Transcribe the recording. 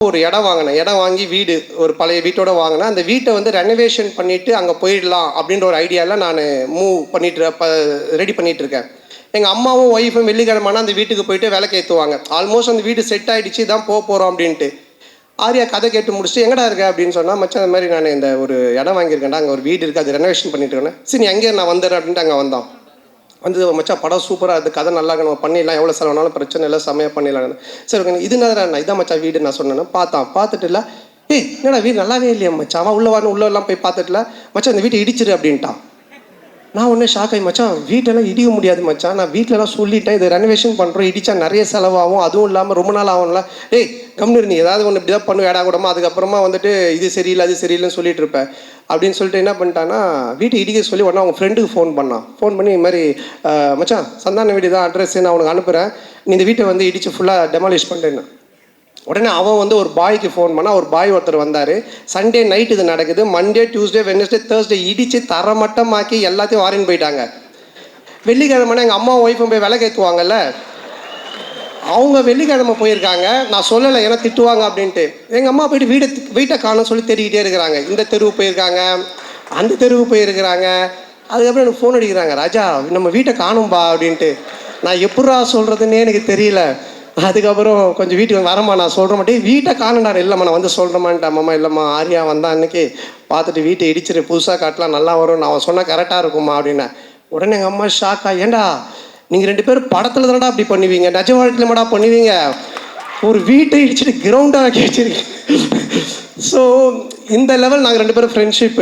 ஒரு இடம் வாங்கினேன். இடம் வாங்கி வீடு ஒரு பழைய வீட்டோட வாங்கினேன். அந்த வீட்டை வந்து ரெனோவேஷன் பண்ணிவிட்டு அங்கே போயிடலாம் அப்படின்ற ஒரு ஐடியாவில் நான் மூவ் ரெடி பண்ணிகிட்டு இருக்கேன். எங்கள் அம்மாவும் ஒய்ஃபும் வெள்ளிக்கிழமைனா அந்த வீட்டுக்கு போயிட்டு விளக்கு ஏற்றுவாங்க. ஆல்மோஸ்ட் அந்த வீடு செட் ஆகிடுச்சு, தான் போக போகிறோம் அப்படின்ட்டு. ஆரியா கதை கேட்டு முடிச்சுட்டு எங்கடா இருக்க அப்படின்னு சொன்னால், மச்சான் அந்த மாதிரி நான் இந்த ஒரு இடம் வாங்கியிருக்கேன்டா, அங்கே ஒரு வீடு இருக்குது, அது ரெனோவேஷன் பண்ணிட்டு இருக்கேன். சரி அங்கே நான் வந்துடுறேன் அப்படின்ட்டு அங்கே வந்தோம். வந்து மச்சான் படம் சூப்பராக இருக்குது, கதை நல்லா நம்ம பண்ணிடலாம், எவ்வளோ செலவுனாலும் பிரச்சனை இல்லை, செம்மையாக பண்ணிடலாம். சரி ஓகே, இது என்னடா இதான் மச்சான் வீடு நான் சொன்னேன்னா பார்த்துட்டு இல்லை, என்னடா வீடு நல்லாவே இல்லையா மச்சான், அவன் உள்ளெல்லாம் போய் பார்த்துட்டுல மச்சான் இந்த வீட்டை இடிச்சிரு அப்படின்ட்டான். நான் ஒன்றே ஷாக் ஆகி, மச்சான் வீட்டெல்லாம் இடிக்க முடியாது மச்சான், நான் வீட்டிலலாம் சொல்லிட்டேன், இது ரெனோவேஷன் பண்ணுறோம், இடிச்சா நிறைய செலவாகும், அதுவும் இல்லாமல் ரொம்ப நாள் ஆகும்ல. கம்னு நீ ஏதாவது ஒன்று இப்படி தான் பண்ணு வேடா கூடமா, அதுக்கப்புறமா வந்துட்டு இது சரியில்லை அது சரியில்லைன்னு சொல்லிட்டு இருப்பேன் அப்படின்னு சொல்லிட்டு என்ன பண்ணிட்டான்னா, வீட்டை இடிக்க சொல்லி உடனே அவங்க ஃப்ரெண்டுக்கு ஃபோன் பண்ணி இது மாதிரி மச்சான் சந்தான வீடு தான் அட்ரஸ் நான் உனக்கு அனுப்புகிறேன், நீ இந்த வீட்டை வந்து இடித்து ஃபுல்லாக டெமாலிஷ் பண்ணிட்டேன்னு. உடனே அவன் வந்து ஒரு பாய்க்கு ஃபோன் பண்ணால், ஒரு பாய் ஒருத்தர் வந்தார். சண்டே நைட் இது நடக்குது, மண்டே டியூஸ்டே வெட்னஸ்டே தேர்ஸ்டே இடித்து தரமட்டமாக்கி எல்லாத்தையும் வாரின்னு போயிட்டாங்க. வெள்ளிக்கிழமைனா எங்கள் அம்மா ஒய்ஃபும் போய் விளக்கு ஏற்றுவாங்கல்ல, அவங்க வெள்ளிக்கிழமை போயிருக்காங்க. நான் சொல்லலை ஏன்னா திட்டுவாங்க அப்படின்ட்டு. எங்கள் அம்மா போயிட்டு வீட்டை காணும்னு சொல்லி தேடிக்கிட்டே இருக்கிறாங்க. இந்த தெருவு போயிருக்காங்க, அந்த தெருவு போயிருக்கிறாங்க. அதுக்கப்புறம் எனக்கு ஃபோன் அடிக்கிறாங்க, ராஜா நம்ம வீட்டை காணும்பா அப்படின்ட்டு. நான் எப்படா சொல்கிறதுன்னே எனக்கு தெரியல. அதுக்கப்புறம் கொஞ்சம் வீட்டுக்கு வரமா நான் சொல்கிற மாட்டேன், வீட்டை காணுண்டாரு. இல்லைம்மா நான் வந்து சொல்கிறேம்மான்ட்டு. அம்மா இல்லைம்மா ஆரியா வந்தான் அன்றைக்கி, பார்த்துட்டு வீட்டை இடிச்சிரு, புதுசாக காட்டலாம் நல்லா வரும், நான் சொன்னால் கரெக்டாக இருக்குமா அப்படின்னேன். உடனே எங்கள் அம்மா ஷாக்கா, ஏண்டா நீங்கள் 2 பேரும் படத்தில் தானடா அப்படி பண்ணுவீங்க, நிஜ வாழ்க்கையில் மாடா பண்ணுவீங்க, ஒரு வீட்டை இடிச்சிட்டு கிரவுண்டாக ஆக்கி வச்சிருக்கீங்க. ஸோ இந்த லெவல் நாங்கள் 2 பேரும் ஃப்ரெண்ட்ஷிப்பு.